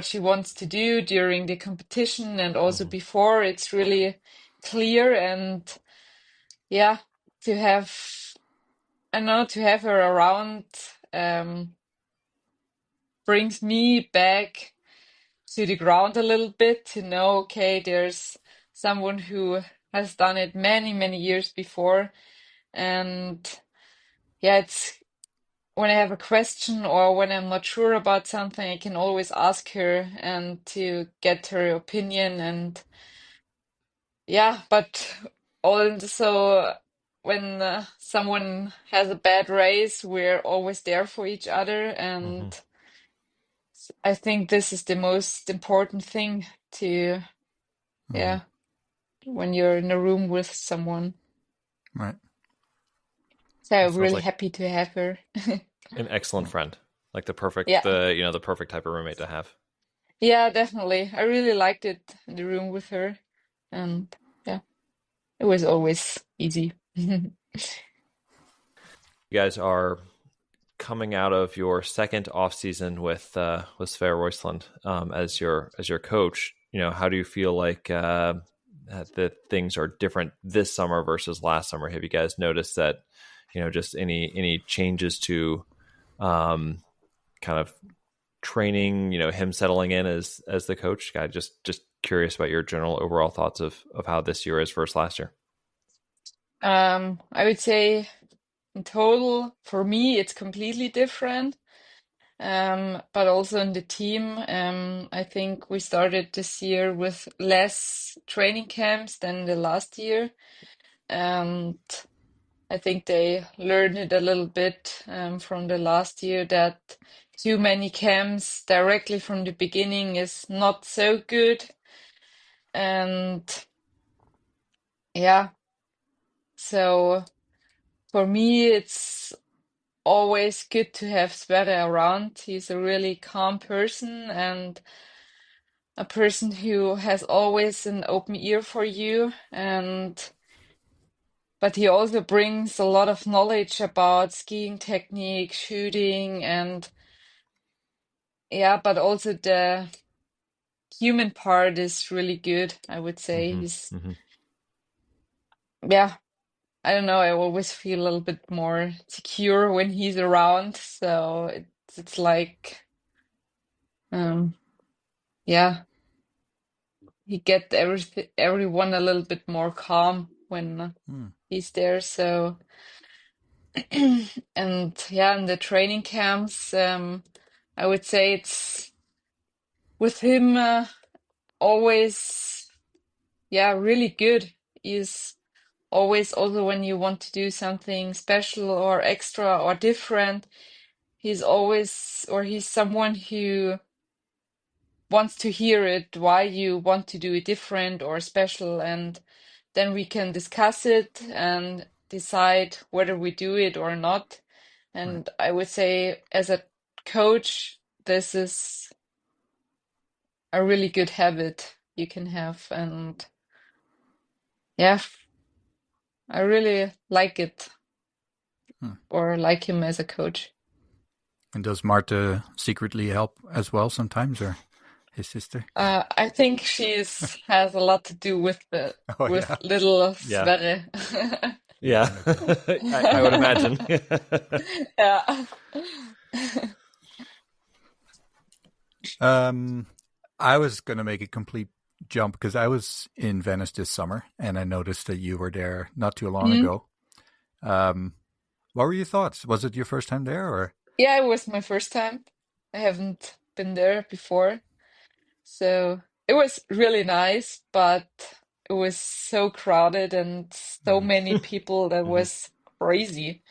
she wants to do during the competition and also Mhm. before. It's really clear, and yeah, to have I don't know, to have her around brings me back to the ground a little bit to know, okay, there's someone who has done it many, many years before. And yeah, it's when I have a question or when I'm not sure about something, I can always ask her and to get her opinion. And yeah, but also when someone has a bad race, we're always there for each other. And Mhm. I think this is the most important thing to, Mhm. yeah, when you're in a room with someone. Right. So It I'm sounds really like happy to have her. an excellent friend, like the perfect Yeah, the perfect type of roommate to have. yeah, definitely. I really liked it in the room with her. And yeah, it was always easy. You guys are coming out of your second off season with Sverre Røiseland as your coach. How do you feel like that things are different this summer versus last summer? Have you guys noticed that just any changes to kind of training? Him settling in as the coach. Guy, just curious about your general overall thoughts of how this year is versus last year. I would say in total, for me, it's completely different. But also in the team, I think we started this year with less training camps than the last year. And I think they learned it a little bit from the last year that too many camps directly from the beginning is not so good. And yeah, so for me, it's always good to have Sverre around. He's a really calm person and a person who has always an open ear for you. But he also brings a lot of knowledge about skiing technique, shooting, and yeah, but also the human part is really good, I would say. Hmm. Hmm. Yeah, I don't know, I always feel a little bit more secure when he's around. So it's like, um, yeah, he get everyone a little bit more calm when Mm. he's there. So, and yeah, in the training camps, I would say it's with him always. really good. He's always, also when you want to do something special or extra or different, he's someone who wants to hear it, why you want to do it different or special, and then we can discuss it and decide whether we do it or not. And I would say, as a coach, this is a really good habit you can have. And yeah, I really like it, or like him as a coach. And does Marta secretly help as well sometimes, or his sister? I think has a lot to do with little Yeah. Sverre. Yeah, I would imagine. Yeah. I was going to make a complete jump because I was in Venice this summer and I noticed that you were there not too long ago. What were your thoughts? Was it your first time there, or? Yeah, it was my first time. I haven't been there before. So it was really nice, but it was so crowded and so many people that was crazy.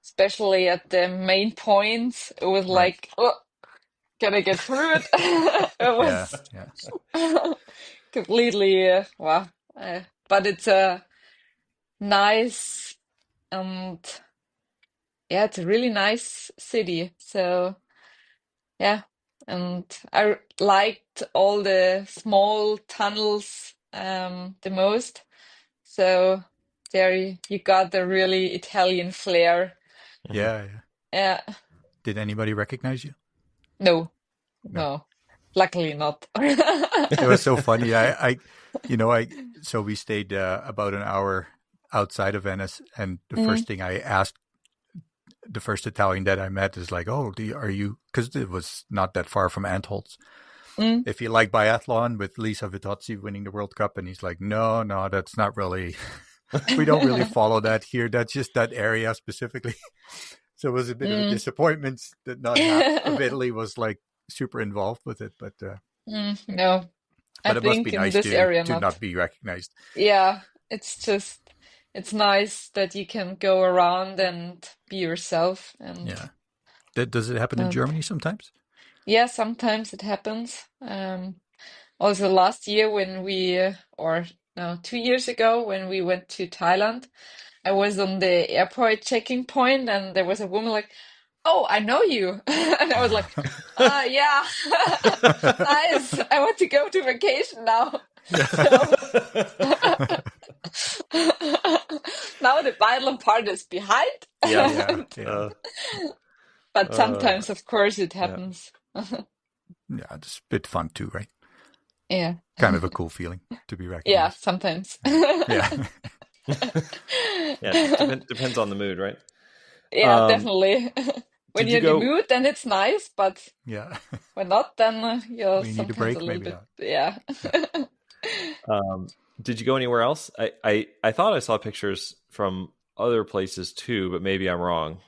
Especially at the main points. It was like, oh, can I get through it? It was completely, wow. But it's a nice and it's a really nice city. So yeah, and I liked all the small tunnels the most. So there you got the really Italian flair. Yeah. Yeah. Did anybody recognize you? No. Luckily not. It was so funny. So we stayed about an hour outside of Venice, and the first thing I asked the first Italian that I met is like, "Oh, are you?" Because it was not that far from Antholz. If you like biathlon, with Lisa Vitozzi winning the World Cup, and he's like, "No, that's not really. We don't really follow that here. That's just that area specifically." So it was a bit of a disappointment that not half of Italy was like super involved with it, but no. But it must be nice to not be recognized. Yeah, it's nice that you can go around and be yourself. And does it happen in Germany sometimes? Yeah, sometimes it happens. Also last year when 2 years ago when we went to Thailand, I was on the airport checking point and there was a woman like, "Oh, I know you." And I was like, yeah, nice. I want to go to vacation now. Now the biathlon part is behind. But sometimes, of course, it happens. Yeah, it's a bit fun too, right? Yeah. Kind of a cool feeling to be recognized. Yeah, sometimes. Yeah. Depends on the mood, right? Yeah, definitely. When you're in the mood, then it's nice, but when not, then you're when you need a break, maybe not. Yeah. Did you go anywhere else? I thought I saw pictures from other places too, but maybe I'm wrong.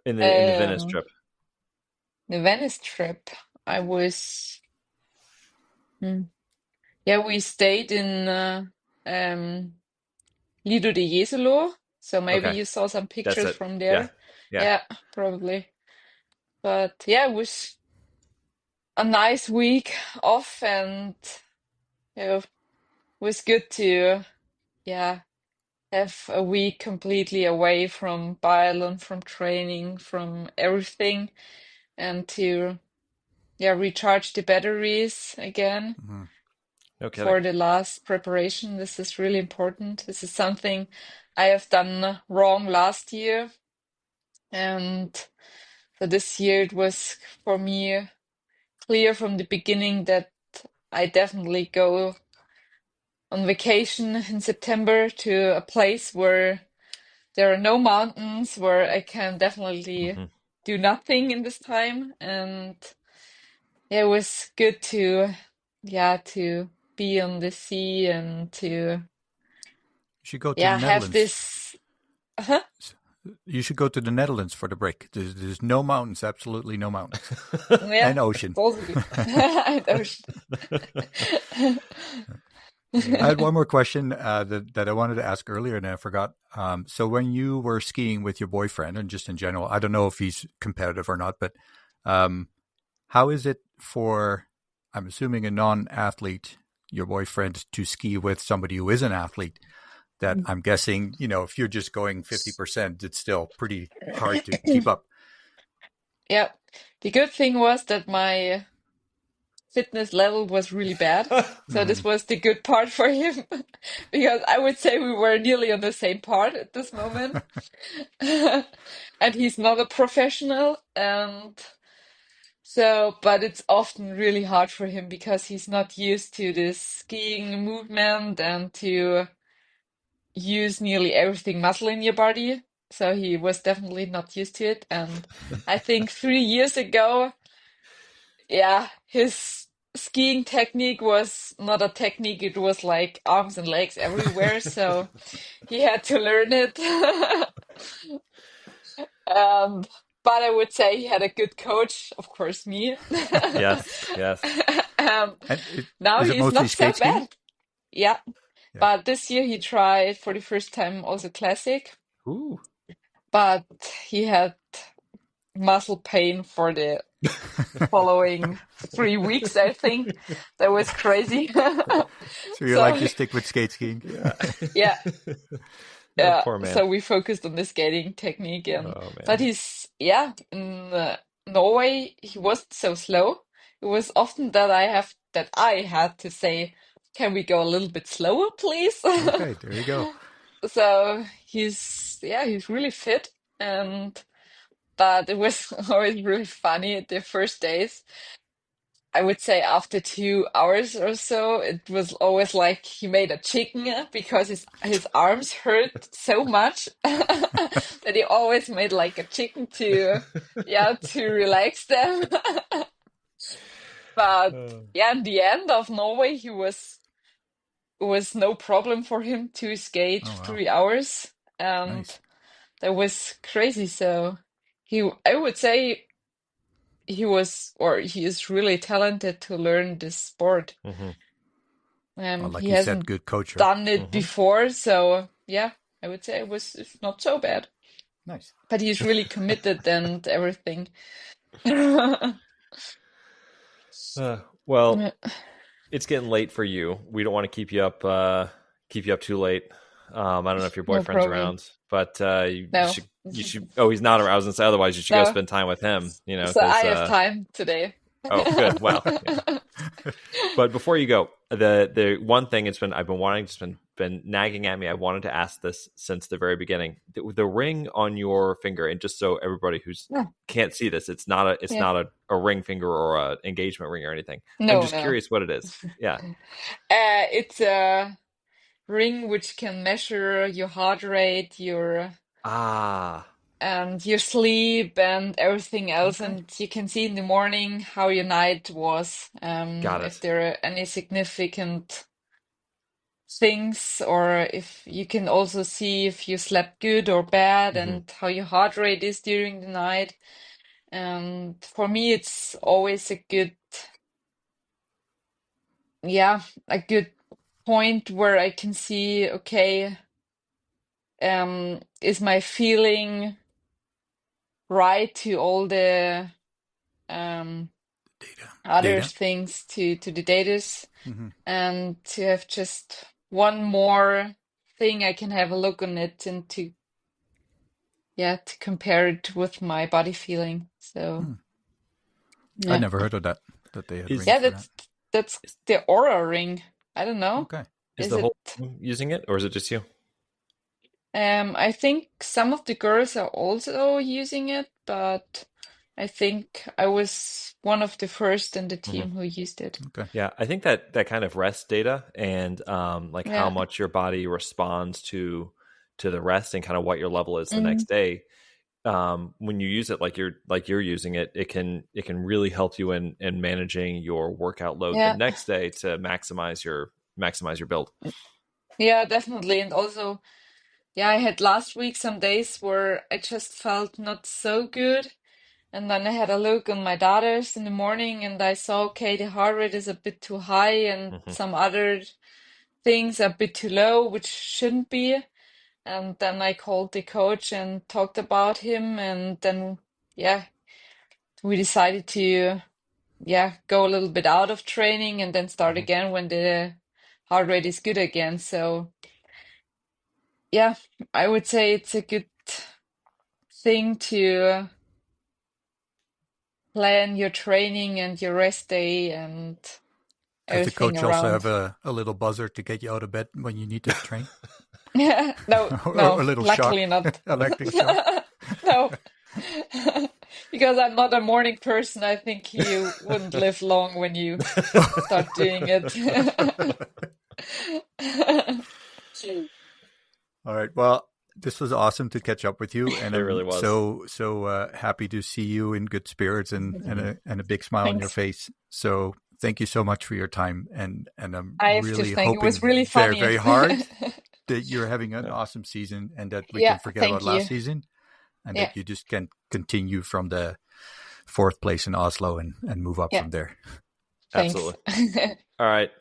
In the Venice trip. The Venice trip, I was. Yeah, we stayed in Lido di Jesolo, so maybe you saw some pictures from there. Yeah, probably. But yeah, it was a nice week off, and it was good to have a week completely away from biathlon, from training, from everything, and to recharge the batteries again. For the last preparation. This is really important. This is something I have done wrong last year. And for this year, it was for me clear from the beginning that I definitely go on vacation in September to a place where there are no mountains, where I can definitely do nothing in this time. And it was good to be on the sea and to you should go to the Netherlands. Have this. You should go to the Netherlands for the break. There's no mountains, absolutely no mountains, and ocean. And ocean. I had one more question that I wanted to ask earlier, and I forgot. So when you were skiing with your boyfriend, and just in general, I don't know if he's competitive or not, but how is it for, I'm assuming, a non-athlete, your boyfriend, to ski with somebody who is an athlete? That I'm guessing, if you're just going 50%, it's still pretty hard to keep up. Yeah. The good thing was that my fitness level was really bad. So this was the good part for him because I would say we were nearly on the same part at this moment. And he's not a professional, and so, but it's often really hard for him because he's not used to this skiing movement and to use nearly everything muscle in your body. So he was definitely not used to it. And I think 3 years ago, yeah, his skiing technique was not a technique, it was like arms and legs everywhere. So he had to learn it. Um, but I would say he had a good coach, of course, me. Yes, yes. Um, And now is it he's mostly not so skate skiing? bad. Yeah, Yeah. but this year he tried for the first time also classic, Ooh. but he had muscle pain for the following 3 weeks, I think. That was crazy. So you're like, So just stick with skate skiing? yeah, Oh, yeah. poor man. So we focused on the skating technique, and Oh but man. he's yeah in Norway he wasn't so slow. It was often that I had to say, "Can we go a little bit slower, please?" Okay, there you go. So he's really fit, and but it was always really funny the first days. I would say after 2 hours or so, it was always like he made a chicken because his arms hurt so much that he always made like a chicken to relax them. But Oh, yeah, in the end of Norway, it was no problem for him to skate Oh, wow. 3 hours, and Nice. that was crazy. So I would say he is really talented to learn this sport. mhm, Well, He like you said, hasn't good coach, right? done it mhm. before, so yeah, I would say it's not so bad. Nice. But he's really committed and everything. Yeah. Well, it's getting late for you. We don't want to keep you up too late. I don't know if your No boyfriend's problem. around, but you No. should. Oh, he's not around. I was gonna say otherwise you should go No. spend time with him. So I Because have time today. oh, good. Well, yeah. But before you go, the one thing I've been wanting to been nagging at me. I wanted to ask this since the very beginning. The ring on your finger, and just so everybody who's Yeah. can't see this, it's Yeah. not a ring finger or a engagement ring or anything. I'm No, just no. curious what it is. Yeah. It's a ring which can measure your heart rate, Ah, your sleep and everything else, Okay. and you can see in the morning how your night was, got if it. there are any significant things, or if you can also see if you slept good or bad Hmm. and how your heart rate is during the night. And for me, it's always a good point where I can see, okay, is my feeling right to all the um other Data. things to the datas, Hmm. and to have just one more thing I can have a look on it and to compare it with my body feeling. So I yeah, never heard of that they had Is rings yeah, for that. that's the Aura ring. I don't know. Okay. is Is the it? whole team using it, or is it just you? I think some of the girls are also using it, but I think I was one of the first in the Hmm. team who used it. Okay. Yeah, I think that kind of rest data and like how Yeah. much your body responds to the rest and kind of what your level is the Mm, next day. When you use it like you're using it, it can really help you in managing your workout load the yeah. next day to maximize your build. Yeah, definitely. And also, yeah, I had last week some days where I just felt not so good. And then I had a look on my daughters in the morning and I saw, okay, the heart rate is a bit too high and Hmm. some other things a bit too low, which shouldn't be. And then I called the coach and talked about him, and then yeah, we decided to go a little bit out of training and then start Mhm. again when the heart rate is good again. So yeah, I would say it's a good thing to plan your training and your rest day and Does the everything coach also around. have a little buzzer to get you out of bed when you need to train? No, Or a no, little luckily shock, not. electric shock? No, because I'm not a morning person. I think you wouldn't live long when you start doing it. All right. Well, this was awesome to catch up with you, and It really I'm was. so happy to see you in good spirits and a big smile on your Thanks. face. So thank you so much for your time, and I'm I have to really think it hoping was really very, funny. very hard that you're having an awesome season and that we Yeah, can forget thank about last you. season, and Yeah, that you just can continue from the 4th place in Oslo and move up yeah, from there. thanks. Absolutely. All right.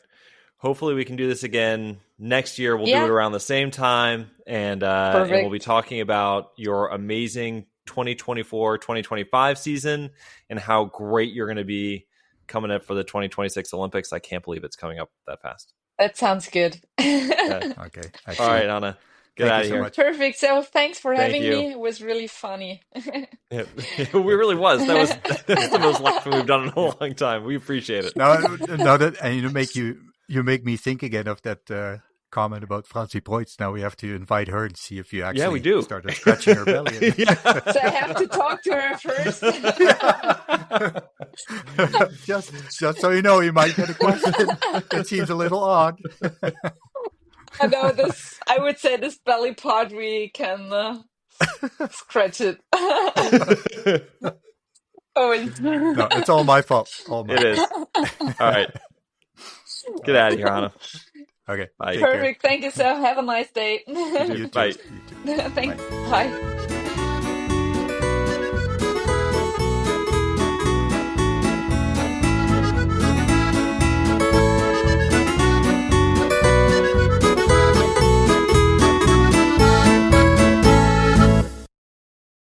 Hopefully we can do this again next year. We'll do Yeah, it around the same time, and we'll be perfect. talking about your amazing 2024-2025 season and how great you're going to be coming up for the 2026 Olympics. I can't believe it's coming up that fast. That sounds good. Yeah. Okay. All Excellent. right, Anna. Get Thank out you of so here. much. Perfect. So thanks for Thank having you. me. It was really funny. Yeah. It really was. That's the most laughing we've done in a long time. We appreciate it. Now that and you make me think again of that comment about Francie Preutz. Now we have to invite her and see if you actually we do. started scratching her belly. Yeah. So I have to talk to her first. just so you know, you might get a question that seems a little odd. I know this. I would say this belly part we can scratch it. Oh, No, it's all my fault. All my It is. All right. Get out of here, Hanna. Okay. Bye. Take care. perfect. Thank you, so have a nice day. You too. Bye. You too. Thanks. Bye. Bye.